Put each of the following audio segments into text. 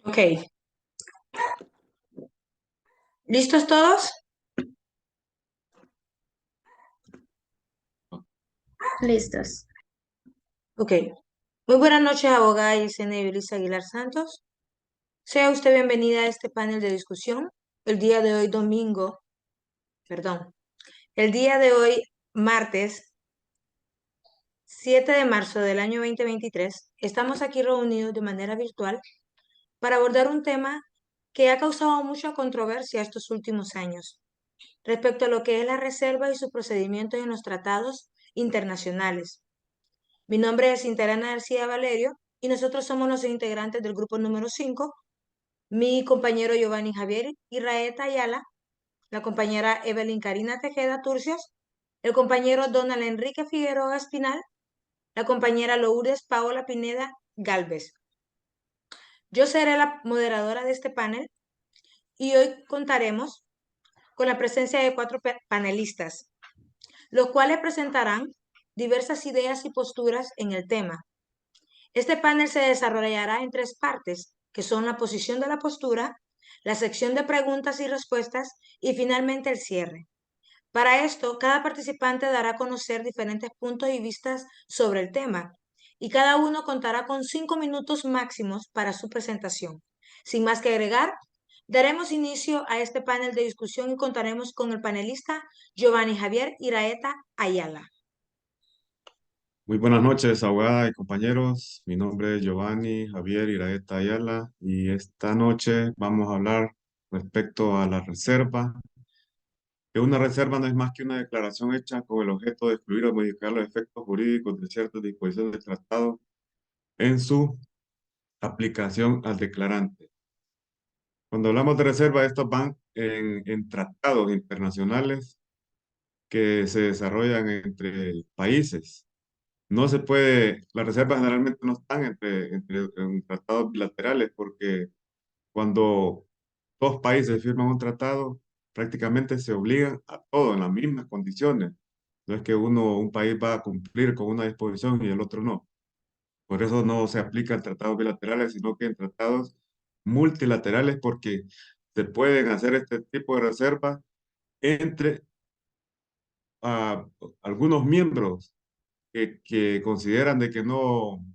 Ok, ¿listos todos? Listos. Ok. Muy buenas noches, abogada Yesenia Yulisa Aguilar Santos. Sea usted bienvenida a este panel de discusión. El día de hoy, domingo, perdón, el día de hoy, martes 7 de marzo del año 2023, estamos aquí reunidos de manera virtual para abordar un tema que ha causado mucha controversia estos últimos años respecto a lo que es la reserva y sus procedimientos en los tratados internacionales. Mi nombre es Interana García Valerio y nosotros somos los integrantes del grupo número 5. Mi compañero Giovanni Javier Irraeta Ayala, la compañera Evelyn Karina Tejeda Turcios, el compañero Donald Enrique Figueroa Espinal, la compañera Lourdes Paola Pineda Galvez. Yo seré la moderadora de este panel y hoy contaremos con la presencia de 4 panelistas, los cuales presentarán diversas ideas y posturas en el tema. Este panel se desarrollará en 3 partes, que son la posición de la postura, la sección de preguntas y respuestas y finalmente el cierre. Para esto, cada participante dará a conocer diferentes puntos y vistas sobre el tema y cada uno contará con 5 minutos máximos para su presentación. Sin más que agregar, daremos inicio a este panel de discusión y contaremos con el panelista Giovanni Javier Iraeta Ayala. Muy buenas noches, abogada y compañeros. Mi nombre es Giovanni Javier Iraeta Ayala y esta noche vamos a hablar respecto a la reserva. Que una reserva no es más que una declaración hecha con el objeto de excluir o modificar los efectos jurídicos de ciertas disposiciones del tratado en su aplicación al declarante. Cuando hablamos de reserva, estos van en tratados internacionales que se desarrollan entre países. No se puede, las reservas generalmente no están en tratados bilaterales porque cuando dos países firman un tratado, prácticamente se obligan a todo en las mismas condiciones. No es que un país va a cumplir con una disposición y el otro no. Por eso no se aplica en tratados bilaterales, sino que en tratados multilaterales porque se pueden hacer este tipo de reservas entre ah, algunos miembros que consideran de que no,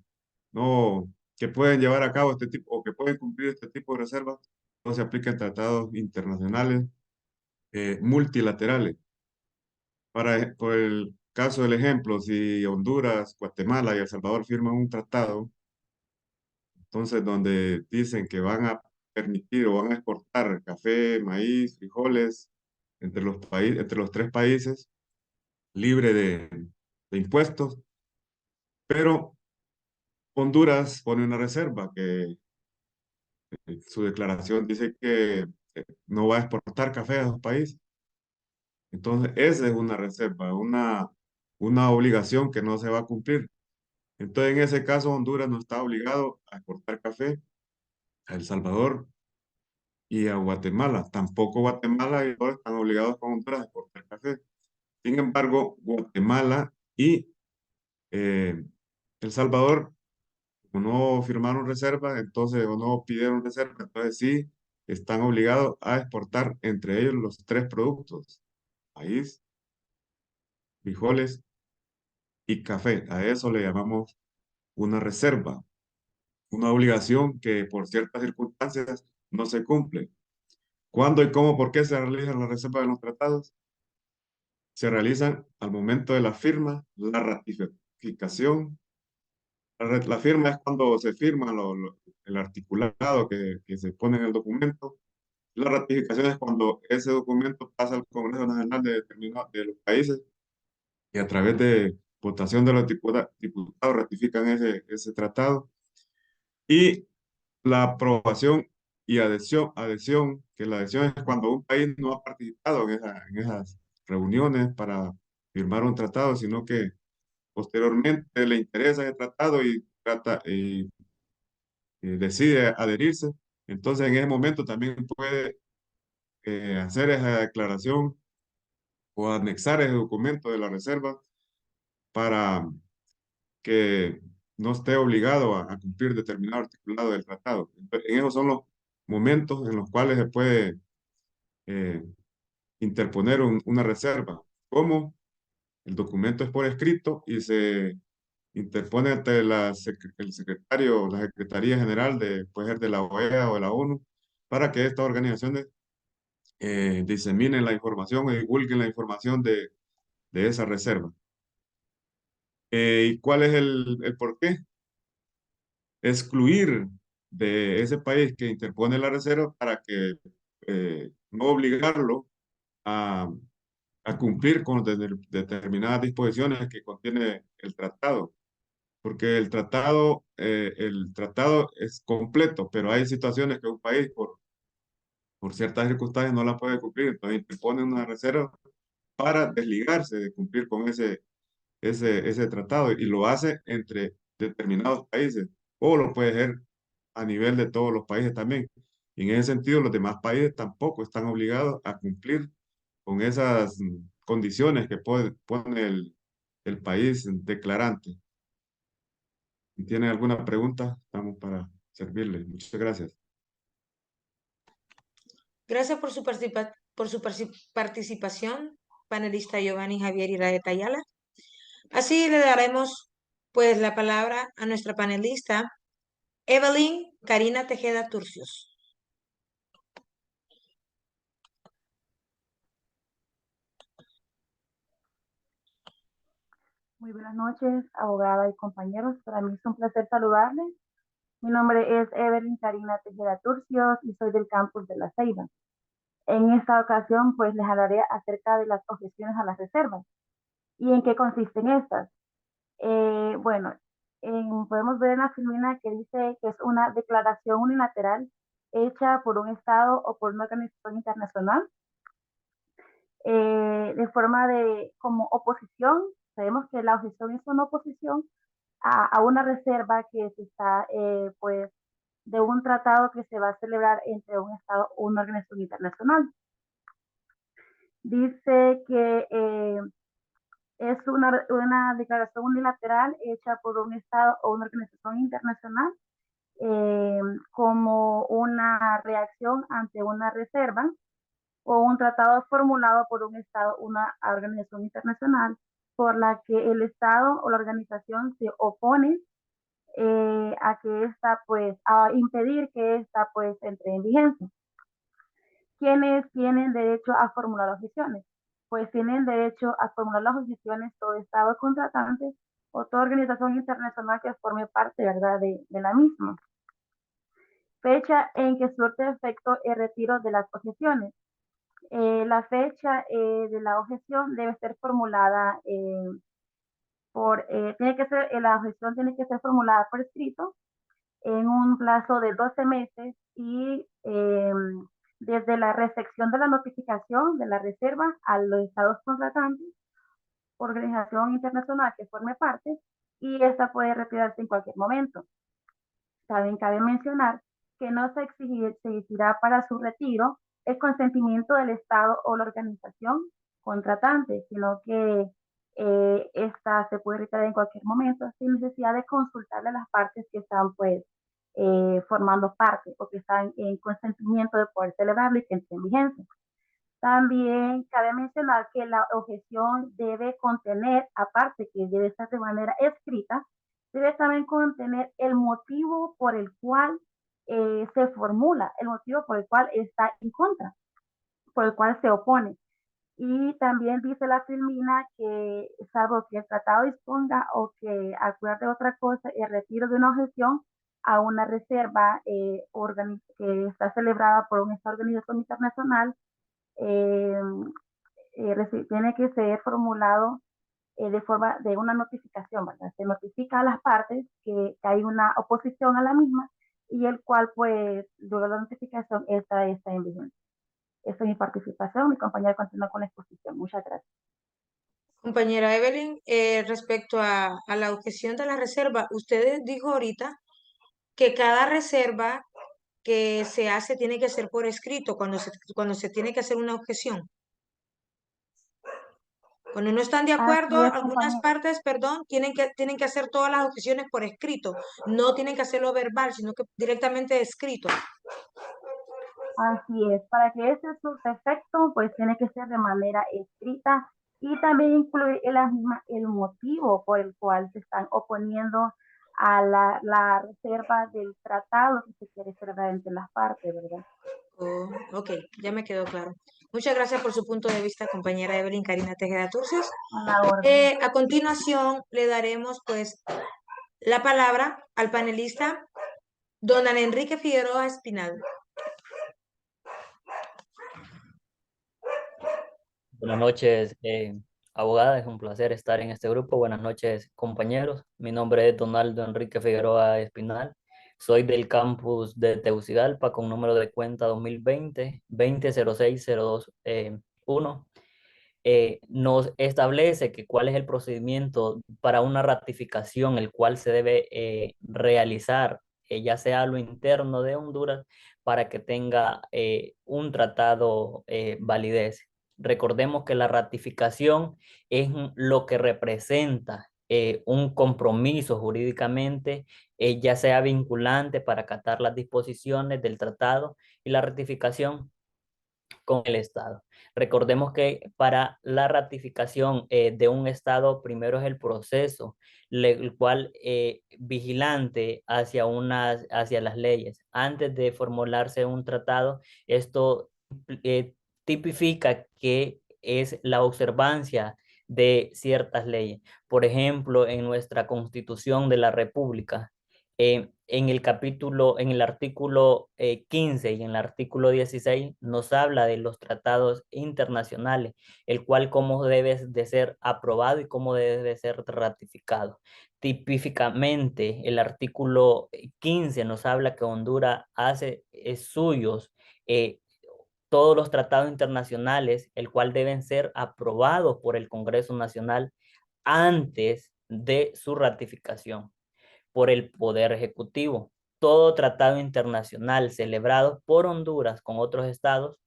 que pueden llevar a cabo este tipo o que pueden cumplir este tipo de reservas, no se aplica en tratados internacionales multilaterales. Por el caso del ejemplo, si Honduras, Guatemala y El Salvador firman un tratado, entonces donde dicen que van a permitir o van a exportar café, maíz, frijoles entre los 3 países, libre de impuestos, pero Honduras pone una reserva que su declaración dice que no va a exportar café a esos países. Entonces, esa es una reserva, una obligación que no se va a cumplir. Entonces, en ese caso, Honduras no está obligado a exportar café a El Salvador y a Guatemala. Tampoco Guatemala y Honduras están obligados con Honduras a exportar café. Sin embargo, Guatemala y eh, El Salvador, como no firmaron reservas, entonces, o no pidieron reservas, entonces sí están obligados a exportar entre ellos los 3 productos: maíz, frijoles y café. A eso le llamamos una reserva, una obligación que por ciertas circunstancias no se cumple. ¿Cuándo y cómo, por qué se realizan las reservas en los tratados? Se realizan al momento de la firma, la ratificación. La firma es cuando se firma el articulado que se pone en el documento. La ratificación es cuando ese documento pasa al Congreso Nacional de los países y a través de votación de los diputados ratifican ese tratado. Y la aprobación y adhesión, que la adhesión es cuando un país no ha participado en esas reuniones para firmar un tratado, sino que posteriormente le interesa el tratado y decide adherirse. Entonces, en ese momento también puede hacer esa declaración o anexar ese documento de la reserva para que no esté obligado a cumplir determinado articulado del tratado. En esos son los momentos en los cuales se puede eh, interponer una reserva. ¿Cómo? El documento es por escrito y se interpone ante el secretario, la Secretaría General de, puede ser de la OEA o de la ONU, para que estas organizaciones diseminen la información y divulguen la información de esa reserva. ¿Y cuál es el por qué? Excluir de ese país que interpone la reserva para que no obligarlo a, a cumplir con determinadas disposiciones que contiene el tratado. Porque el tratado es completo, pero hay situaciones que un país por ciertas circunstancias no la puede cumplir, entonces interpone una reserva para desligarse de cumplir con ese tratado y lo hace entre determinados países o lo puede hacer a nivel de todos los países también. Y en ese sentido, los demás países tampoco están obligados a cumplir con esas condiciones que pone el país declarante. Si tiene alguna pregunta, estamos para servirle. Muchas gracias. Gracias por su participación, panelista Giovanni Javier Iraeta Ayala. Así le daremos pues la palabra a nuestra panelista Evelyn Karina Tejeda Turcios. Muy buenas noches, abogada y compañeros. Para mí es un placer saludarles. Mi nombre es Evelyn Karina Tejeda Turcios y soy del campus de La Ceiba. En esta ocasión, pues les hablaré acerca de las objeciones a las reservas y en qué consisten estas. Bueno, podemos ver en la filmina que dice que es una declaración unilateral hecha por un Estado o por una organización internacional de forma de como oposición. Sabemos que la objeción es una oposición a una reserva que se está, pues, de un tratado que se va a celebrar entre un Estado o una organización internacional. Dice que es una declaración unilateral hecha por un Estado o una organización internacional como una reacción ante una reserva o un tratado formulado por un Estado o una organización internacional por la que el Estado o la organización se opone a que esta, pues, a impedir que esta, pues, entre en vigencia. ¿Quiénes tienen derecho a formular objeciones? Pues tienen derecho a formular las objeciones todo Estado contratante o toda organización internacional que forme parte, ¿verdad?, de la misma. Fecha en que surte efecto el retiro de las objeciones. La fecha de la objeción debe ser formulada la objeción tiene que ser formulada por escrito en un plazo de 12 meses y desde la recepción de la notificación de la reserva a los estados contratantes, organización internacional que forme parte, y esta puede retirarse en cualquier momento. También cabe mencionar que no se exigirá para su retiro el consentimiento del Estado o la organización contratante, sino que esta se puede retirar en cualquier momento sin necesidad de consultarle a las partes que están, pues, formando parte o que están en consentimiento de poder celebrarlo y que entre en vigencia. También cabe mencionar que la objeción debe contener, aparte que debe ser de manera escrita, debe también contener el motivo por el cual se formula, el motivo por el cual está en contra, por el cual se opone. Y también dice la filmina que, salvo que el tratado disponga o que acuerde otra cosa, el retiro de una objeción a una reserva que está celebrada por esta organización internacional eh, tiene que ser formulado de forma de una notificación, ¿verdad? Se notifica a las partes que hay una oposición a la misma y el cual, pues, luego de la notificación, esta está en vigencia. Esta es mi participación. Mi compañera continúa con la exposición. Muchas gracias. Compañera Evelyn, respecto a la objeción de la reserva, usted dijo ahorita que cada reserva que se hace tiene que ser por escrito cuando se tiene que hacer una objeción. Cuando no están de Así acuerdo, es, algunas compañero. partes, perdón, tienen que hacer todas las objeciones por escrito. No tienen que hacerlo verbal, sino que directamente escrito. Así es, para que ese surta efecto, pues tiene que ser de manera escrita y también incluir el motivo por el cual se están oponiendo a la reserva del tratado que se quiere cerrar entre las partes, ¿verdad? Oh, ok, ya me quedó claro. Muchas gracias por su punto de vista, compañera Evelyn Karina Tejeda Turcios. A la orden. A continuación, le daremos pues la palabra al panelista, don Enrique Figueroa Espinal. Buenas noches, abogada. Es un placer estar en este grupo. Buenas noches, compañeros. Mi nombre es Donaldo Enrique Figueroa Espinal. Soy del campus de Tegucigalpa con número de cuenta 2020-2006-021. Nos establece que cuál es el procedimiento para una ratificación, el cual se debe realizar, ya sea a lo interno de Honduras, para que tenga un tratado validez. Recordemos que la ratificación es lo que representa un compromiso jurídicamente, ya sea vinculante para acatar las disposiciones del tratado, y la ratificación con el Estado. Recordemos que para la ratificación de un Estado, primero es el proceso, el cual vigilante hacia las leyes. Antes de formularse un tratado, esto tipifica que es la observancia de ciertas leyes. Por ejemplo, en nuestra Constitución de la República, en el artículo 15 y en el artículo 16 nos habla de los tratados internacionales, el cual cómo debe de ser aprobado y cómo debe de ser ratificado. Típicamente, el artículo 15 nos habla que Honduras hace suyos todos los tratados internacionales, el cual deben ser aprobados por el Congreso Nacional antes de su ratificación por el Poder Ejecutivo. Todo tratado internacional celebrado por Honduras con otros estados,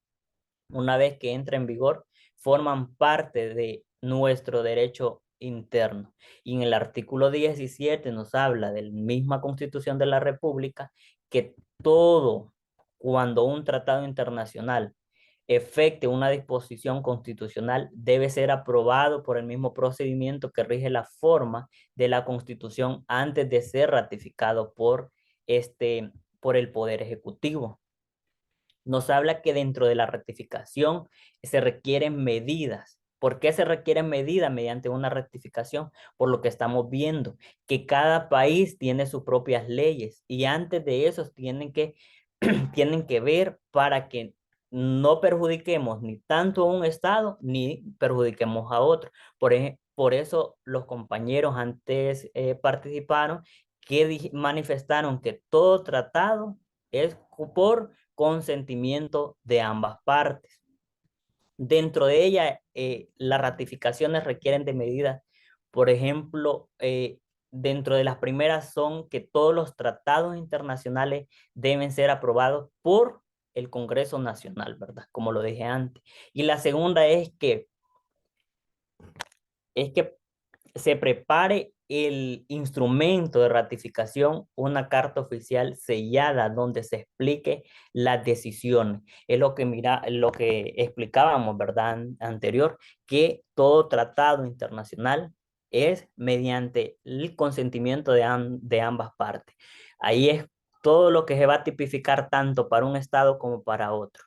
una vez que entra en vigor, forman parte de nuestro derecho interno. Y en el artículo 17 nos habla de la misma Constitución de la República que todo, cuando un tratado internacional efecte una disposición constitucional, debe ser aprobado por el mismo procedimiento que rige la forma de la Constitución antes de ser ratificado por el Poder Ejecutivo. Nos habla que dentro de la ratificación se requieren medidas. ¿Por qué se requieren medidas mediante una rectificación? Por lo que estamos viendo, que cada país tiene sus propias leyes y antes de eso tienen que ver para que no perjudiquemos ni tanto a un estado ni perjudiquemos a otro. Por eso los compañeros antes participaron que manifestaron que todo tratado es por consentimiento de ambas partes. Dentro de ella, las ratificaciones requieren de medidas. Por ejemplo, dentro de las primeras son que todos los tratados internacionales deben ser aprobados por el Congreso Nacional, ¿verdad? Como lo dije antes. Y la segunda es que se prepare el instrumento de ratificación, una carta oficial sellada donde se explique las decisiones. Es lo que explicábamos, ¿verdad? Anterior, que todo tratado internacional es mediante el consentimiento de ambas partes. Ahí es todo lo que se va a tipificar tanto para un estado como para otro.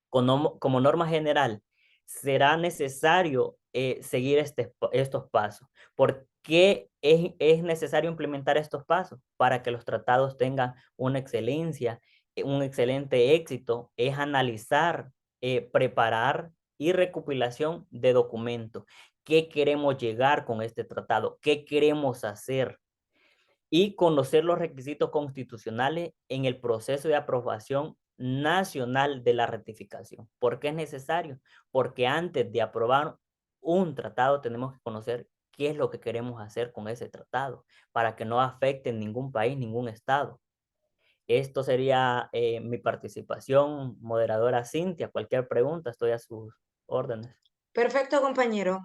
Como norma general, será necesario seguir estos pasos. ¿Por qué es necesario implementar estos pasos? Para que los tratados tengan una excelencia, un excelente éxito, es analizar, preparar y recopilación de documentos. ¿Qué queremos llegar con este tratado? ¿Qué queremos hacer? Y conocer los requisitos constitucionales en el proceso de aprobación nacional de la ratificación. ¿Por qué es necesario? Porque antes de aprobar un tratado tenemos que conocer qué es lo que queremos hacer con ese tratado para que no afecte ningún país, ningún estado. Esto sería mi participación, moderadora Cintia. Cualquier pregunta, estoy a sus órdenes. Perfecto, compañero.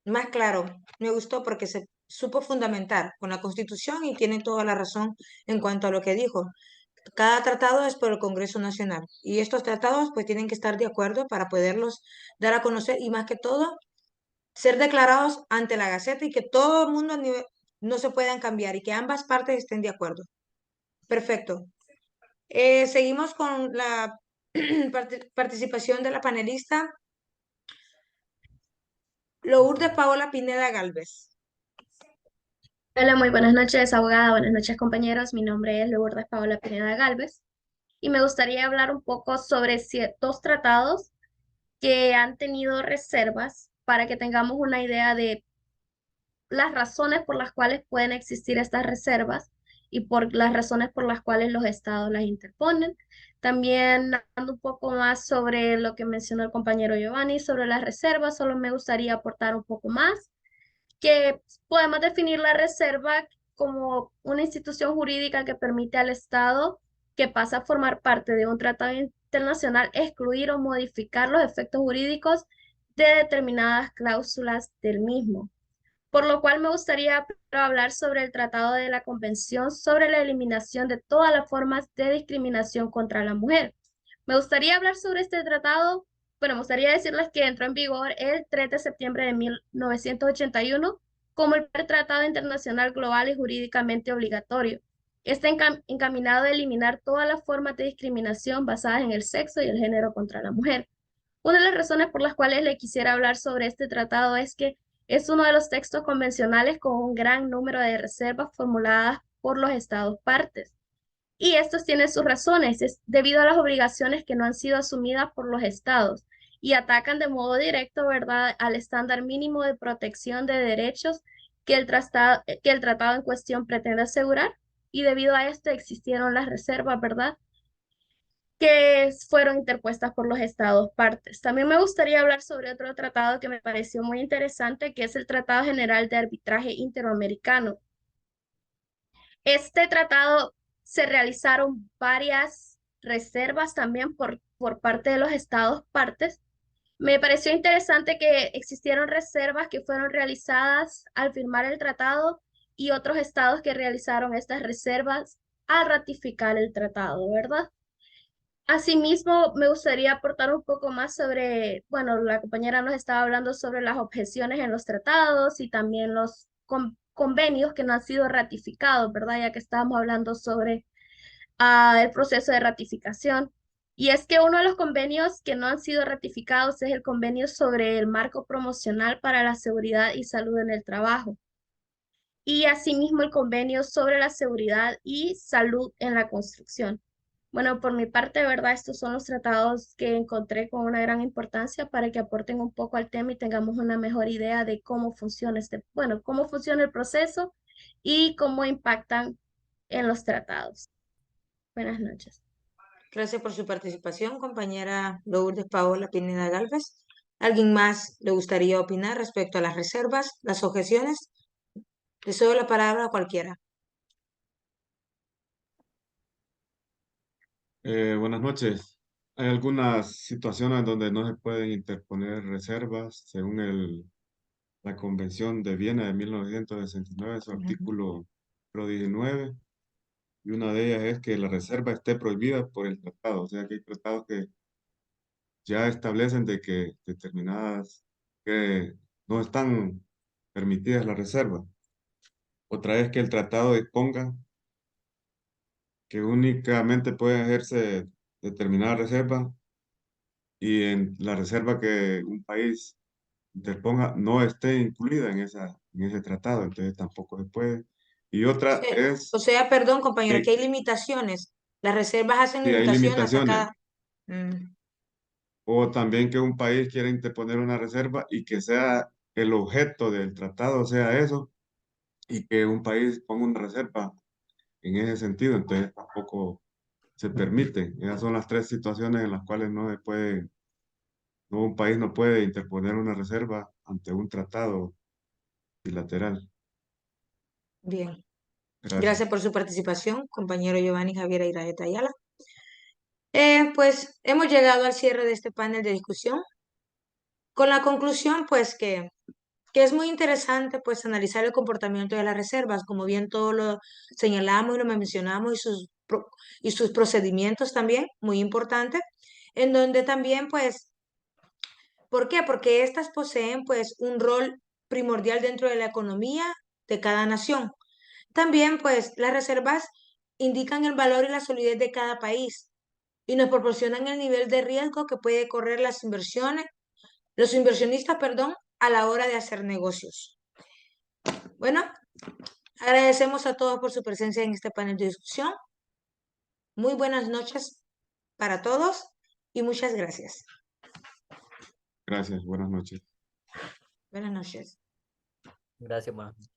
Más claro, me gustó porque se supo fundamentar con la Constitución y tiene toda la razón en cuanto a lo que dijo. Cada tratado es por el Congreso Nacional y estos tratados pues tienen que estar de acuerdo para poderlos dar a conocer y más que todo ser declarados ante la Gaceta y que todo el mundo no se puedan cambiar y que ambas partes estén de acuerdo. Perfecto. Seguimos con la participación de la panelista Lourdes Paola Pineda Galvez. Hola, muy buenas noches, abogada. Buenas noches, compañeros. Mi nombre es Lourdes Paola Pineda Galvez y me gustaría hablar un poco sobre ciertos tratados que han tenido reservas para que tengamos una idea de las razones por las cuales pueden existir estas reservas y por las razones por las cuales los estados las interponen. También hablando un poco más sobre lo que mencionó el compañero Giovanni sobre las reservas, solo me gustaría aportar un poco más que podemos definir la reserva como una institución jurídica que permite al Estado que pasa a formar parte de un tratado internacional excluir o modificar los efectos jurídicos de determinadas cláusulas del mismo. Por lo cual me gustaría primero hablar sobre el Tratado de la Convención sobre la eliminación de todas las formas de discriminación contra la mujer. Me gustaría hablar sobre este tratado, bueno, me gustaría decirles que entró en vigor el 3 de septiembre de 1981 como el primer tratado internacional global y jurídicamente obligatorio. Está encaminado a eliminar todas las formas de discriminación basadas en el sexo y el género contra la mujer. Una de las razones por las cuales le quisiera hablar sobre este tratado es que es uno de los textos convencionales con un gran número de reservas formuladas por los estados partes. Y estos tienen sus razones, es debido a las obligaciones que no han sido asumidas por los estados y atacan de modo directo, ¿verdad?, al estándar mínimo de protección de derechos que el tratado en cuestión pretende asegurar. Y debido a esto existieron las reservas, ¿verdad?, que fueron interpuestas por los estados partes. También me gustaría hablar sobre otro tratado que me pareció muy interesante, que es el Tratado General de Arbitraje Interamericano. Este tratado se realizaron varias reservas también por parte de los estados partes. Me pareció interesante que existieron reservas que fueron realizadas al firmar el tratado y otros estados que realizaron estas reservas al ratificar el tratado, ¿verdad? Asimismo, me gustaría aportar un poco más sobre, bueno, la compañera nos estaba hablando sobre las objeciones en los tratados y también los convenios que no han sido ratificados, ¿verdad? Ya que estábamos hablando sobre el proceso de ratificación. Y es que uno de los convenios que no han sido ratificados es el convenio sobre el marco promocional para la seguridad y salud en el trabajo. Y asimismo el convenio sobre la seguridad y salud en la construcción. Bueno, por mi parte, de verdad, estos son los tratados que encontré con una gran importancia para que aporten un poco al tema y tengamos una mejor idea de cómo funciona bueno, cómo funciona el proceso y cómo impactan en los tratados. Buenas noches. Gracias por su participación, compañera Lourdes Paola Pineda Galvez. ¿Alguien más le gustaría opinar respecto a las reservas, las objeciones? Le cedo la palabra a cualquiera. Buenas noches. Hay algunas situaciones donde no se pueden interponer reservas según la Convención de Viena de 1969, su artículo 19, y una de ellas es que la reserva esté prohibida por el tratado. O sea que hay tratados que ya establecen de que determinadas, que no están permitidas las reservas. Otra es que el tratado disponga que únicamente puede ejercer determinada reserva y en la reserva que un país interponga no esté incluida en ese tratado, entonces tampoco se puede. Y otra es O sea, perdón, compañero, que que hay limitaciones. Las reservas hacen si hay limitaciones a limitaciones, cada... Mm, o también que un país quiera interponer una reserva y que sea el objeto del tratado, sea eso, y que un país ponga una reserva en ese sentido, entonces tampoco se permite. Esas son las tres situaciones en las cuales no se puede, no, un país no puede interponer una reserva ante un tratado bilateral. bien. Gracias. Gracias por su participación, compañero Giovanni Javier Iraeta Ayala. Pues hemos llegado al cierre de este panel de discusión. Con la conclusión, pues, que es muy interesante, pues, analizar el comportamiento de las reservas, como bien todo lo señalamos y lo mencionamos, y sus procedimientos también, muy importante, en donde también, pues, ¿por qué? Porque estas poseen, pues, un rol primordial dentro de la economía de cada nación. También, pues, las reservas indican el valor y la solidez de cada país y nos proporcionan el nivel de riesgo que puede correr los inversionistas, perdón, a la hora de hacer negocios. Bueno, agradecemos a todos por su presencia en este panel de discusión. Muy buenas noches para todos y muchas gracias. Gracias, buenas noches. Buenas noches. Gracias, buenas noches.